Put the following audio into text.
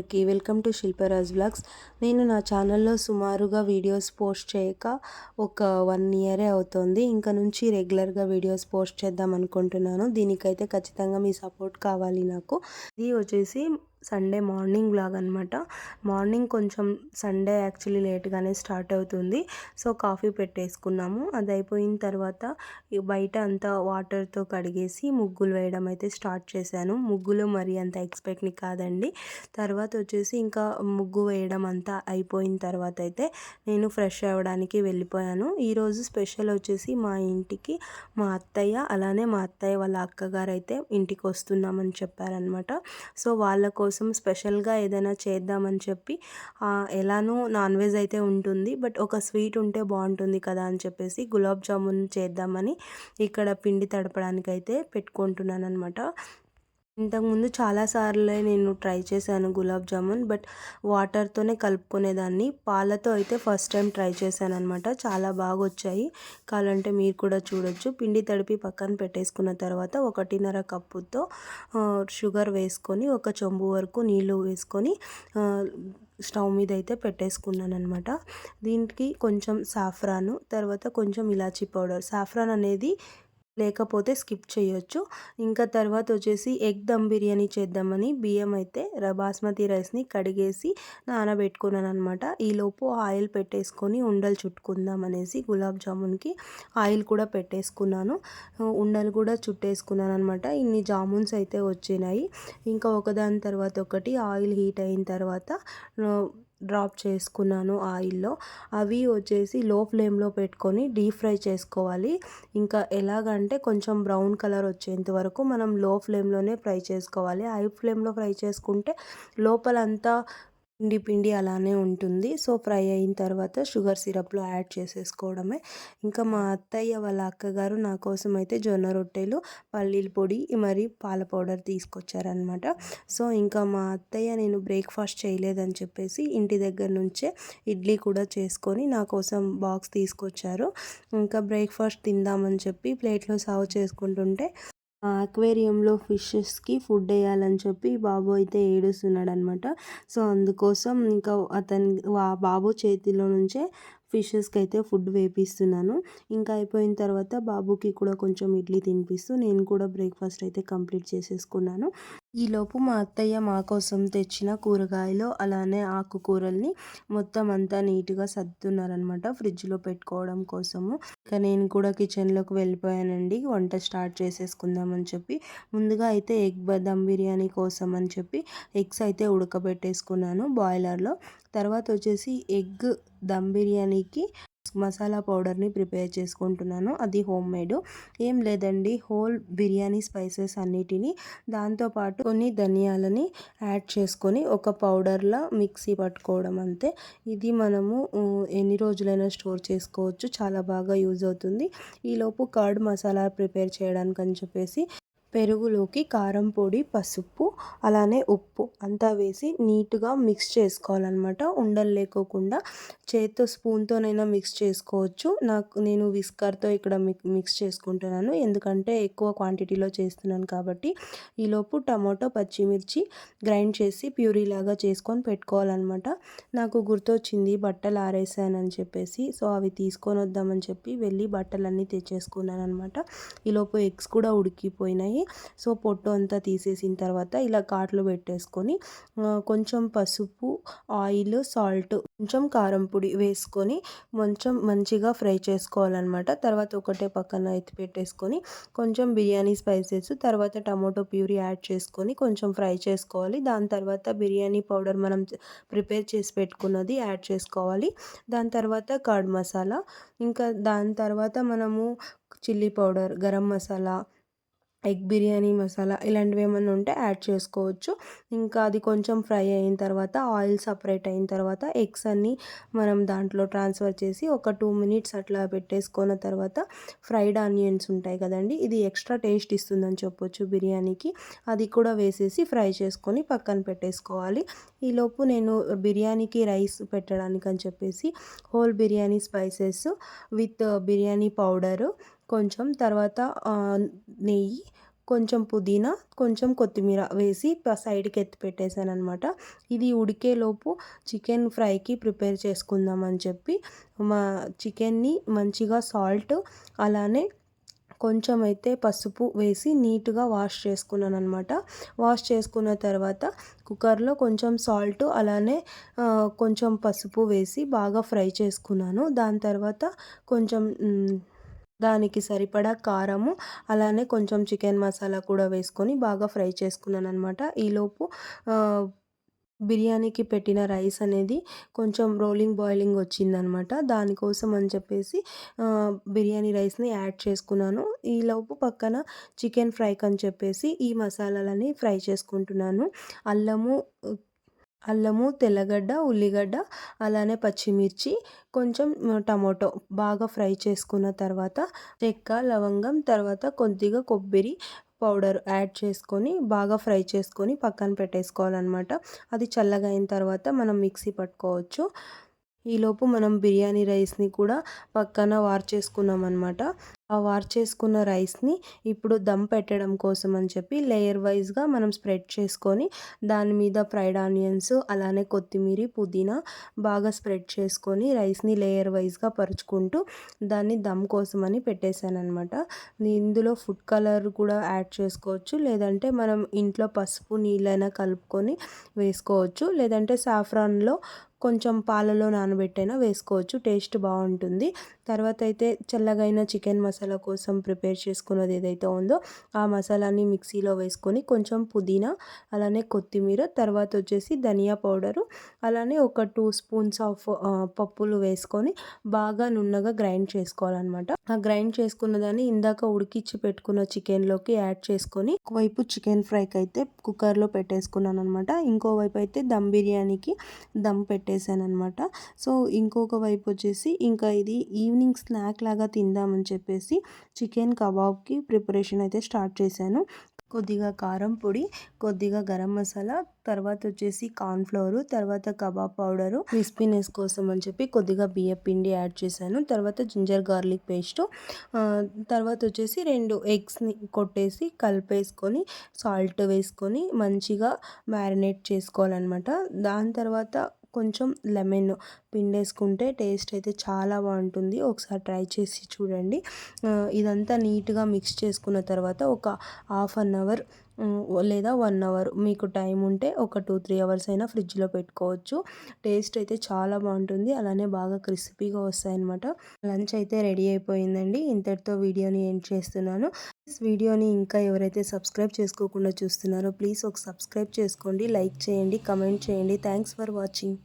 అందరికీ welcome to శిల్పరాజ్ vlogs. నేను నా ఛానల్లో సుమారుగా వీడియోస్ పోస్ట్ చేయక ఒక 1 ఇయరే అవుతుంది. ఇంకా నుంచి రెగ్యులర్గా వీడియోస్ పోస్ట్ చేద్దాం అనుకుంటున్నాను. దీనికైతే ఖచ్చితంగా మీ సపోర్ట్ కావాలి నాకు. ఇది వచ్చేసి సండే మార్నింగ్ వ్లాగ్ అనమాట. మార్నింగ్ కొంచెం సండే యాక్చువల్లీ లేట్గానే స్టార్ట్ అవుతుంది. సో కాఫీ పెట్టేసుకున్నాము. అది అయిపోయిన తర్వాత బయట అంతా వాటర్తో కడిగేసి ముగ్గులు వేయడం అయితే స్టార్ట్ చేశాను. ముగ్గులు మరి అంత ఎక్స్పెక్ట్ని కాదండి. తర్వాత వచ్చేసి ఇంకా ముగ్గు వేయడం అంతా అయిపోయిన తర్వాత అయితే నేను ఫ్రెష్ అవ్వడానికి వెళ్ళిపోయాను. ఈరోజు స్పెషల్ వచ్చేసి మా ఇంటికి మా అత్తయ్య అలానే మా అత్తయ్య వాళ్ళ అక్కగారు అయితే ఇంటికి వస్తున్నామని చెప్పారనమాట. సో వాళ్ళ కోసం స్పెషల్గా ఏదైనా చేద్దామని చెప్పి ఎలానో నాన్ వెజ్ అయితే ఉంటుంది, బట్ ఒక స్వీట్ ఉంటే బాగుంటుంది కదా అని చెప్పేసి గులాబ్ జామున్ చేద్దామని ఇక్కడ పిండి తడపడానికి అయితే పెట్టుకుంటున్నాను అనమాట. ఇంతకుముందు చాలాసార్లు నేను ట్రై చేశాను గులాబ్ జామున్, బట్ వాటర్తోనే కలుపుకునేదాన్ని. పాలతో అయితే ఫస్ట్ టైం ట్రై చేశాను అనమాట. చాలా బాగా వచ్చాయి. కావాలంటే మీరు కూడా చూడొచ్చు. పిండి తడిపి పక్కన పెట్టేసుకున్న తర్వాత 1.5 కప్పుతో షుగర్ వేసుకొని 1 చెంబు వరకు నీళ్ళు వేసుకొని స్టవ్ మీద అయితే పెట్టేసుకున్నాను అనమాట. దీనికి కొంచెం సాఫ్రాను, తర్వాత కొంచెం ఇలాచీ పౌడర్. సాఫ్రాన్ అనేది లేకపోతే స్కిప్ చేయొచ్చు. ఇంకా తర్వాత వచ్చేసి ఎగ్ దమ్ బిర్యానీ చేద్దామని బియ్యం అయితే బాస్మతి రైస్ని కడిగేసి నానబెట్టుకున్నాను అనమాట. ఈలోపు ఆయిల్ పెట్టేసుకొని ఉండలు చుట్టుకుందాం అనేసి గులాబ్ జామున్కి ఆయిల్ కూడా పెట్టేసుకున్నాను. ఉండలు కూడా చుట్టేసుకున్నాను అనమాట. ఇన్ని జామున్స్ అయితే వచ్చినాయి. ఇంకా ఒకదాని తర్వాత ఒకటి ఆయిల్ హీట్ అయిన తర్వాత డ్రాప్ చేసుకున్నాను ఆయిల్లో. అవి వచ్చేసి లో ఫ్లేమ్లో పెట్టుకొని డీప్ ఫ్రై చేసుకోవాలి. ఇంకా ఎలాగంటే కొంచెం బ్రౌన్ కలర్ వచ్చేంత వరకు మనం లో ఫ్లేమ్లోనే ఫ్రై చేసుకోవాలి. హై ఫ్లేమ్లో ఫ్రై చేసుకుంటే లోపలంతా పిండి పిండి అలానే ఉంటుంది. సో ఫ్రై అయిన తర్వాత షుగర్ సిరప్లో యాడ్ చేసేసుకోవడమే. ఇంకా మా అత్తయ్య వాళ్ళ అక్కగారు నా కోసం అయితే జొన్న రొట్టెలు, పల్లీల పొడి మరి పాల పౌడర్ తీసుకొచ్చారనమాట. సో ఇంకా మా అత్తయ్య నేను బ్రేక్ఫాస్ట్ చేయలేదని చెప్పేసి ఇంటి దగ్గర నుంచే ఇడ్లీ కూడా చేసుకొని నా కోసం బాక్స్ తీసుకొచ్చారు. ఇంకా బ్రేక్ఫాస్ట్ తిందామని చెప్పి ప్లేట్లో సర్వ్ చేసుకుంటుంటే అక్వేరియంలో ఫిషెస్కి ఫుడ్ వేయాలని చెప్పి బాబు అయితే ఏడుస్తున్నాడు అనమాట. సో అందుకోసం ఇంకా బాబు చేతిలో నుంచే ఫిషెస్కి అయితే ఫుడ్ వేపిస్తున్నాను. ఇంకా అయిపోయిన తర్వాత బాబుకి కూడా కొంచెం ఇడ్లీ తినిపిస్తూ నేను కూడా బ్రేక్ఫాస్ట్ అయితే కంప్లీట్ చేసేసుకున్నాను. ఈలోపు మా అత్తయ్య మా కోసం తెచ్చిన కూరగాయలు అలానే ఆకుకూరల్ని మొత్తం అంతా నీట్గా సర్దుతున్నారనమాట ఫ్రిడ్జ్లో పెట్టుకోవడం కోసము. ఇంకా నేను కూడా కిచెన్లోకి వెళ్ళిపోయానండి వంట స్టార్ట్ చేసేసుకుందామని చెప్పి. ముందుగా అయితే ఎగ్ దమ్ బిర్యానీ కోసం అని చెప్పి ఎగ్స్ అయితే ఉడకబెట్టేసుకున్నాను బాయిలర్లో. తర్వాత వచ్చేసి ఎగ్ దమ్ బిర్యానీకి మసాలా పౌడర్ని ప్రిపేర్ చేసుకుంటున్నాను. అది హోమ్ మేడ్. ఏం లేదండి, హోల్ బిర్యానీ స్పైసెస్ అన్నిటినీ దాంతోపాటు కొన్ని ధనియాలని యాడ్ చేసుకొని ఒక పౌడర్లా మిక్సీ పట్టుకోవడం అంతే. ఇది మనము ఎన్ని రోజులైనా స్టోర్ చేసుకోవచ్చు. చాలా బాగా యూజ్ అవుతుంది. ఈలోపు కర్డ్ మసాలా ప్రిపేర్ చేయడానికి అని చెప్పేసి పెరుగులోకి కారం పొడి, పసుపు అలానే ఉప్పు అంతా వేసి నీట్గా మిక్స్ చేసుకోవాలన్నమాట. ఉండలు లేకోకుండా చేత్తో స్పూన్తోనైనా మిక్స్ చేసుకోవచ్చు. నేను విస్కర్తో ఇక్కడ మిక్స్ చేసుకుంటున్నాను, ఎందుకంటే ఎక్కువ క్వాంటిటీలో చేస్తున్నాను కాబట్టి. ఈలోపు టమాటో, పచ్చిమిర్చి గ్రైండ్ చేసి ప్యూరీ లాగా చేసుకొని పెట్టుకోవాలన్నమాట. నాకు గుర్తొచ్చింది బట్టలు ఆరేసానని చెప్పేసి. సో అవి తీసుకొని వద్దామని చెప్పి వెళ్ళి బట్టలన్నీ తెచ్చేసుకున్నాను అనమాట. ఈలోపు ఎగ్స్ కూడా ఉడికిపోయినాయి. సో పొట్టు అంతా తీసేసిన తర్వాత ఇలా కాట్లు పెట్టేసుకొని కొంచెం పసుపు, ఆయిల్, సాల్ట్, కొంచెం కారం పొడి వేసుకొని కొంచెం మంచిగా ఫ్రై చేసుకోవాలన్నమాట. తర్వాత ఒకటే పక్కన ఎత్తి పెట్టేసుకొని కొంచెం బిర్యానీ స్పైసెస్, తర్వాత టమాటో ప్యూరీ యాడ్ చేసుకొని కొంచెం ఫ్రై చేసుకోవాలి. దాని తర్వాత బిర్యానీ పౌడర్ మనం ప్రిపేర్ చేసి పెట్టుకున్నది యాడ్ చేసుకోవాలి. దాని తర్వాత కర్డ్ మసాలా, ఇంకా దాని తర్వాత మనము chilli powder, garam masala, egg biryani masala ఇలాంటివి ఏమైనా ఉంటే యాడ్ చేసుకోవచ్చు. ఇంకా అది కొంచెం ఫ్రై అయిన తర్వాత ఆయిల్ సపరేట్ అయిన తర్వాత ఎగ్స్ అన్నీ మనం దాంట్లో ట్రాన్స్ఫర్ చేసి ఒక 2 మినిట్స్ అట్లా పెట్టేసుకున్న తర్వాత ఫ్రైడ్ ఆనియన్స్ ఉంటాయి కదండి, ఇది ఎక్స్ట్రా టేస్ట్ ఇస్తుందని చెప్పొచ్చు బిర్యానీకి. అది కూడా వేసేసి ఫ్రై చేసుకొని పక్కన పెట్టేసుకోవాలి. ఈలోపు నేను బిర్యానీకి రైస్ పెట్టడానికి అని చెప్పేసి whole biryani spices with biryani powder కొంచెం, తర్వాత నెయ్యి, కొంచెం పుదీనా, కొంచెం కొత్తిమీర వేసి సైడ్కి ఎత్తి పెట్టేశానమాట. ఇది ఉడికేలోపు చికెన్ ఫ్రైకి ప్రిపేర్ చేసుకుందామని చెప్పి మా చికెన్ని మంచిగా సాల్ట్ అలానే కొంచెం అయితే పసుపు వేసి నీట్గా వాష్ చేసుకున్నాను అనమాట. వాష్ చేసుకున్న తర్వాత కుక్కర్లో కొంచెం సాల్ట్ అలానే కొంచెం పసుపు వేసి బాగా ఫ్రై చేసుకున్నాను. దాని తర్వాత కొంచెం దానికి సరిపడా కారము అలానే కొంచెం చికెన్ మసాలా కూడా వేసుకొని బాగా ఫ్రై చేసుకున్నాను అనమాట. ఈలోపు బిర్యానీకి పెట్టిన రైస్ అనేది కొంచెం బాయిలింగ్ వచ్చిందనమాట. దానికోసం అని చెప్పేసి బిర్యానీ రైస్ని యాడ్ చేసుకున్నాను. ఈలోపు పక్కన చికెన్ ఫ్రైకి అని చెప్పేసి ఈ మసాలాలని ఫ్రై చేసుకుంటున్నాను. అల్లము, తెల్లగడ్డ, ఉల్లిగడ్డ అలానే పచ్చిమిర్చి, కొంచెం టమాటో బాగా ఫ్రై చేసుకున్న తర్వాత చెక్క, లవంగం, తర్వాత కొద్దిగా కొబ్బరి పౌడర్ యాడ్ చేసుకొని బాగా ఫ్రై చేసుకొని పక్కన పెట్టేసుకోవాలన్నమాట. అది చల్లగా అయిన తర్వాత మనం మిక్సీ పట్టుకోవచ్చు. ఈలోపు మనం బిర్యానీ రైస్ని కూడా పక్కన వార్చేసుకున్నాం అనమాట. ఆ వార్చేసుకున్న రైస్ని ఇప్పుడు దమ్ పెట్టడం కోసం అని చెప్పి లేయర్ వైజ్గా మనం స్ప్రెడ్ చేసుకొని దాని మీద ఫ్రైడ్ ఆనియన్స్ అలానే కొత్తిమీర, పుదీనా బాగా స్ప్రెడ్ చేసుకొని రైస్ని లేయర్ వైజ్గా పరుచుకుంటూ దాన్ని దమ్ కోసం అని పెట్టేశాను అనమాట. ఇందులో ఫుడ్ కలర్ కూడా యాడ్ చేసుకోవచ్చు, లేదంటే మనం ఇంట్లో పసుపు నీళ్ళైనా కలుపుకొని వేసుకోవచ్చు, లేదంటే సాఫ్రాన్లో కొంచెం పాలలో నానబెట్టైనా వేసుకోవచ్చు, టేస్ట్ బాగుంటుంది. తర్వాత అయితే చల్లగైన చికెన్ మసాలా కోసం ప్రిపేర్ చేసుకున్నది ఏదైతే ఉందో ఆ మసాలాని మిక్సీలో వేసుకొని కొంచెం పుదీనా అలానే కొత్తిమీర, తర్వాత వచ్చేసి ధనియా పౌడరు అలానే ఒక 2 స్పూన్స్ ఆఫ్ పప్పులు వేసుకొని బాగా నున్నగా గ్రైండ్ చేసుకోవాలన్నమాట. ఆ గ్రైండ్ చేసుకున్న దాన్ని ఇందాక ఉడికించి పెట్టుకున్న చికెన్లోకి యాడ్ చేసుకొని ఒకవైపు చికెన్ ఫ్రైకి అయితే కుక్కర్లో పెట్టేసుకున్నాను అనమాట. ఇంకోవైపు అయితే దమ్ బిర్యానీకి దమ్ పెట్టేశాను అనమాట. సో ఇంకొక వైపు వచ్చేసి ఇంకా ఇది ఈవినింగ్ స్నాక్ లాగా తిందామని చెప్పేసి చికెన్ కబాబ్కి ప్రిపరేషన్ అయితే స్టార్ట్ చేశాను. కొద్దిగా కారం పొడి, కొద్దిగా గరం మసాలా, తర్వాత వచ్చేసి కార్న్‌ఫ్లోర్, తర్వాత కబాబ్ పౌడరు, క్రిస్పీనెస్ కోసం అని చెప్పి కొద్దిగా బియ్యం పిండి యాడ్ చేశాను. తర్వాత జింజర్ గార్లిక్ పేస్ట్, తర్వాత వచ్చేసి 2 ఎగ్స్ని కొట్టేసి కలిపేసుకొని సాల్ట్ వేసుకొని మంచిగా మ్యారినేట్ చేసుకోవాలన్నమాట. దాని తర్వాత కొంచెం లెమన్ పిండేసుకుంటే టేస్ట్ అయితే చాలా బాగుంటుంది. ఒకసారి ట్రై చేసి చూడండి. ఇదంతా నీట్గా మిక్స్ చేసుకున్న తర్వాత ఒక హాఫ్ అన్ అవర్ లేదా 1 అవర్ మీకు టైం ఉంటే ఒక 2-3 అవర్స్ అయినా ఫ్రిడ్జ్లో పెట్టుకోవచ్చు. టేస్ట్ అయితే చాలా బాగుంటుంది, అలానే బాగా క్రిస్పీగా వస్తాయన్నమాట. లంచ్ అయితే రెడీ అయిపోయిందండి. ఇంతటితో వీడియోని ఎండ్ చేస్తున్నాను. వీడియోని ఇంకా ఎవరైతే సబ్స్క్రైబ్ చేసుకోకుండా చూస్తున్నారో ప్లీజ్ ఒక సబ్స్క్రైబ్ చేసుకోండి, లైక్ చేయండి, కమెంట్ చేయండి. Thanks for watching.